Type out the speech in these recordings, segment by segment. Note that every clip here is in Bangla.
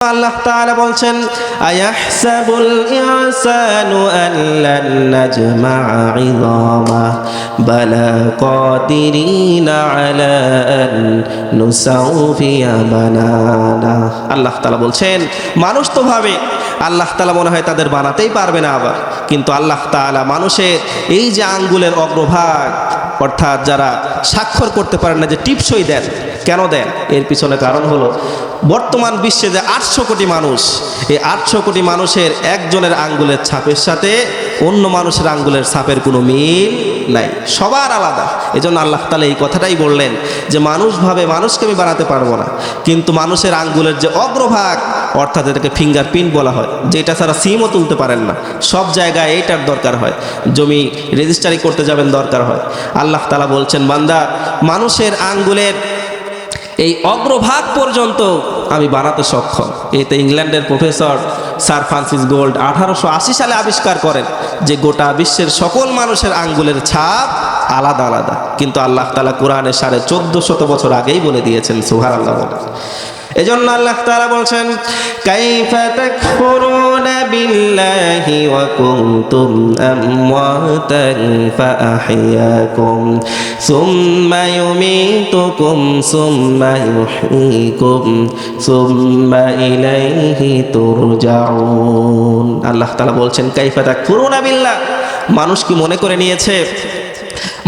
আল্লাহ তাআলা বলছেন আয়াহসাবুল ইনসানু আল্লান নাজমা'a 'ইযামা বালা কাদিরিনা আলা আন নুসাউফিয়া বানানা। আল্লাহ তাআলা বলছেন মানুষ তো ভাবে আল্লাহ তাআলা মনে হয় তাদের বানাতেই পারবে না, আবার কিন্তু আল্লাহ তাআলা মানুষের এই যে আঙ্গুলের অগ্রভাগ অর্থাৎ যারা স্বাক্ষর করতে পারেন না, যে টিপসই দেন, কেন দেন? এর পিছনে কারণ হলো বর্তমান বিশ্বে যে 800 কোটি মানুষ, এই 800 কোটি মানুষের একজনের আঙ্গুলের ছাপের সাথে অন্য মানুষের আঙ্গুলের ছাপের কোনো মিল নাই, সবার আলাদা। এজন্য আল্লাহ তাআলা এই কথাটাই বললেন যে মানুষ ভাবে মানুষকে আমি বানাতে পারবো না, কিন্তু মানুষের আঙ্গুলের যে অগ্রভাগ অর্থাৎ এটাকে ফিঙ্গারপ্রিন্ট বলা হয়, যেটা ছাড়া সিমও তুলতে পারেন না, সব জায়গায় এইটার দরকার হয়, জমি রেজিস্ট্রি করতে যাবেন দরকার হয়। আল্লাহ তাআলা বলছেন বান্দা মানুষের আঙ্গুলের এই অগ্রভাগ পর্যন্ত আমি বানাতে সক্ষম। এতে ইংল্যান্ডের প্রফেসর স্যার ফ্রান্সিস গোল্ড 1880 সালে আবিষ্কার করেন যে গোটা বিশ্বের সকল মানুষের আঙ্গুলের ছাপ আলাদা আলাদা, কিন্তু আল্লাহ তাআলা কোরআনে 1450 বছর আগেই বলে দিয়েছেন। সুবহানাল্লাহ বলেন। এজন্য আল্লাহ তাআলা বলছেন কাইফা তাকফুরুনা বিল্লাহি ওয়া কুনতুম আমওয়াতান ফাআহইয়াকুম সুম্মা ইউমীতুকুম সুম্মা ইউহয়ীকুম সুম্মা ইলাইহি তুরজাউন। আল্লাহ তাআলা বলছেন কাইফা তাকফুরুনা বিল্লাহ, মানুষ কি মনে করে নিয়েছে,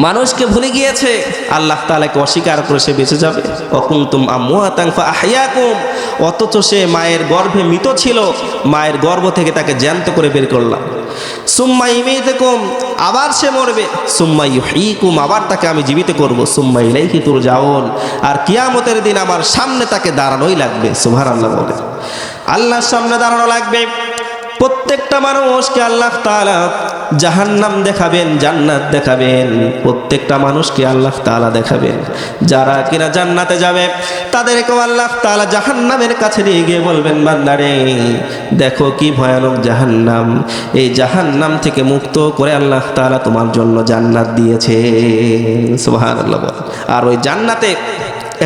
মানুষকে ভুলে গিয়েছে আল্লাহ তাআলাকে অস্বীকার করে সে বেঁচে যাবে? অকুনতুম আমওয়াতান ফাআহইয়াকুম, অথচ সে মায়ের গর্ভে মৃত ছিল, মায়ের গর্ভ থেকে তাকে জ্যান্ত করে বের করলাম। সুম্মা ইউমীতুকুম, আবার সে মরবে। সুম্মা ইউহয়ীকুম, আবার তাকে আমি জীবিত করব। সুম্মা ইলাইহি তুরজাউন, আর কিয়ামতের দিন আমার সামনে তাকে দাঁড়ানোই লাগবে। সুবহানাল্লাহ বলে। আল্লাহর সামনে দাঁড়ানো লাগবে। প্রত্যেকটা মানুষকে আল্লাহ তাআলা জাহান্নাম দেখাবেন, জান্নাত দেখাবেন, প্রত্যেকটা মানুষকে আল্লাহ তাআলা দেখাবেন। যারা কিনা জান্নাতে যাবে তাদেরকেও আল্লাহ তাআলা জাহান্নামের কাছে নিয়ে গিয়ে বলবেন বান্দারে দেখো কি ভয়ানক জাহান্নাম, এই জাহান্নাম থেকে মুক্ত করে আল্লাহ তাআলা তোমার জন্য জান্নাত দিয়েছে। সুবহানাল্লাহ। আর ওই জান্নাতে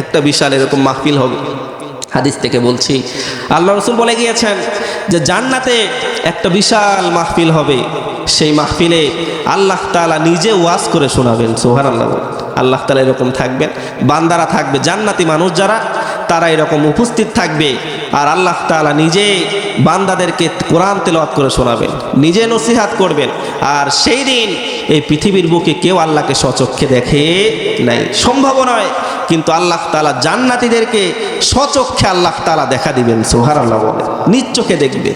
একটা বিশাল এরকম মাহফিল হবে। হাদিস থেকে বলছি, আল্লাহ রাসূল বলে গিয়েছেন যে জান্নাতে একটা বিশাল মাহফিল হবে, সেই মাহফিলে আল্লাহ তাআলা নিজে ওয়াজ করে শোনাবেন। সুবহানাল্লাহ। আল্লাহ তাআলা এরকম থাকবেন, বান্দারা থাকবে, জান্নাতি মানুষ যারা তারা এরকম উপস্থিত থাকবে, আর আল্লাহ তাআলা নিজে বান্দাদেরকে কোরআন তেলাওয়াত করে শোনাবেন, নিজে নসিহাত করবেন। আর সেই দিন এই পৃথিবীর বুকে কেউ আল্লাহকে স্বচক্ষে দেখে নাই, সম্ভব নয়, কিন্তু আল্লাহ তাআলা জান্নাতীদেরকে স্বচক্ষে আল্লাহ তাআলা দেখা দিবেন। সুবহানাল্লাহ বলে, নিজ চোখে দেখবে।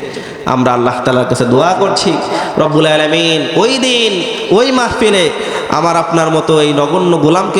আমরা আল্লাহ তাআলার কাছে দোয়া করছি রব্বুল আলামিন ওই দিন ওই মাহফিলে আমার আপনার মতো এই নগণ্য গোলামকে